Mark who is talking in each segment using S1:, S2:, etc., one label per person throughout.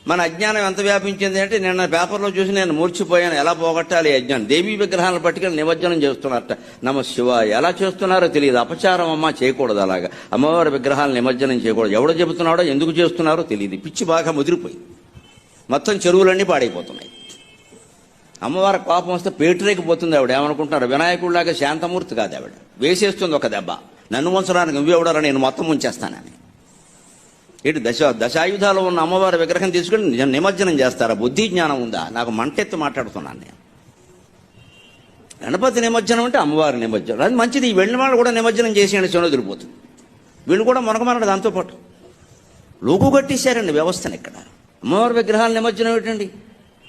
S1: మన అజ్ఞానం ఎంత వ్యాపించింది అంటే నిన్న పేపర్లో చూసి నేను మూర్చిపోయాను. ఎలా పోగొట్టాలి అజ్ఞానం? దేవీ విగ్రహాలను పట్టుకెళ్ళి నిమజ్జనం చేస్తున్నారట. నమ శివాయ. ఎలా చేస్తున్నారో తెలియదు. అపచారం అమ్మ, చేయకూడదు అలాగా. అమ్మవారి విగ్రహాలను నిమజ్జనం చేయకూడదు. ఎవడో చెబుతున్నాడో ఎందుకు చేస్తున్నారో తెలియదు. పిచ్చి బాగా ముదిరిపోయింది. మొత్తం చెరువులన్నీ పాడైపోతున్నాయి. అమ్మవారి కోపం వస్తే పేటరేకిపోతుంది. ఆవిడ ఏమనుకుంటున్నారు? వినాయకుడిలాగా శాంతమూర్తి కాదు ఆవిడ. వేసేస్తుంది ఒక దెబ్బ. నన్ను ఉంచడానికి నువ్వెవడరా, నేను మొత్తం ఉంచేస్తానని. ఇటు దశాయుధాలు ఉన్న అమ్మవారి విగ్రహం తీసుకుని నిమజ్జనం చేస్తారా? బుద్ధి జ్ఞానం ఉందా? నాకు మంటెత్తి మాట్లాడుతున్నాను నేను. గణపతి నిమజ్జనం అంటే అమ్మవారి నిమజ్జనం అది మంచిది. ఈ వెళ్ళిన వాళ్ళు కూడా నిమజ్జనం చేసేయండి, చెనదిరిపోతుంది. వీళ్ళు కూడా మనకమన్నాడు. దాంతోపాటు లోకు కట్టేశారండి వ్యవస్థను. ఇక్కడ అమ్మవారి విగ్రహాల నిమజ్జనం ఏంటండి?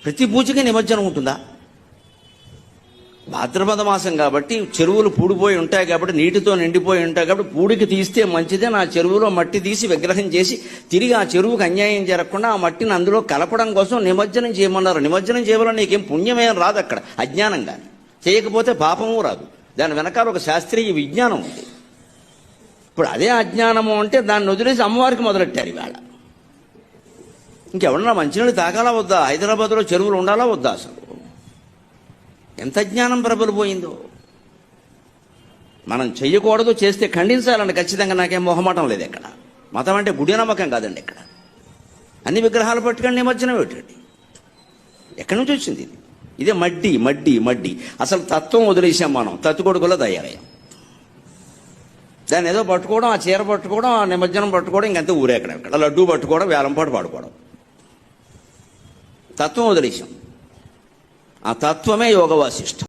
S1: ప్రతి పూజకి నిమజ్జనం ఉంటుందా? భాద్రపద మాసం కాబట్టి చెరువులు పూడిపోయి ఉంటాయి, కాబట్టి నీటితో నిండిపోయి ఉంటాయి, కాబట్టి పూడికి తీస్తే మంచిదే. నా చెరువులో మట్టి తీసి విగ్రహం చేసి తిరిగి ఆ చెరువుకు అన్యాయం జరగకుండా ఆ మట్టిని అందులో కలపడం కోసం నిమజ్జనం చేయమన్నారు. నిమజ్జనం చేయవల్ల నీకేం పుణ్యమేం రాదు అక్కడ, అజ్ఞానం కానీ. చేయకపోతే పాపము రాదు. దాని వెనకాల ఒక శాస్త్రీయ విజ్ఞానం ఉంది. ఇప్పుడు అదే అజ్ఞానము అంటే దాన్ని వదిలేసి అమ్మవారికి మొదలెట్టారు ఇవాళ. ఇంకెవరన్నా మంచినీళ్ళు తాగాలా వద్దా? హైదరాబాద్లో చెరువులు ఉండాలా వద్దా? అసలు ఎంత జ్ఞానం ప్రబలిపోయిందో. మనం చెయ్యకూడదు, చేస్తే ఖండించాలండి ఖచ్చితంగా. నాకేం మొహమాటం లేదు. ఇక్కడ మతం అంటే గుడి నమ్మకం కాదండి. ఇక్కడ అన్ని విగ్రహాలు పట్టుకొని నిమజ్జనం పెట్టండి. ఎక్కడి నుంచి వచ్చింది ఇది? ఇదే మడ్డి మడ్డి మడ్డి. అసలు తత్వం వదిలేసాం మనం. తత్తుకొడుకులో తయారయ్యాం. దాన్ని ఏదో పట్టుకోవడం, ఆ చీర పట్టుకోవడం, ఆ నిమజ్జనం పట్టుకోవడం, ఇంకంతా ఊరేకడం. ఇక్కడ లడ్డూ పట్టుకోవడం, వేలంపాటు పాడుకోవడం. తత్వం వదిలేసాం. ఆ తత్వమే యోగ వాసిష్టం.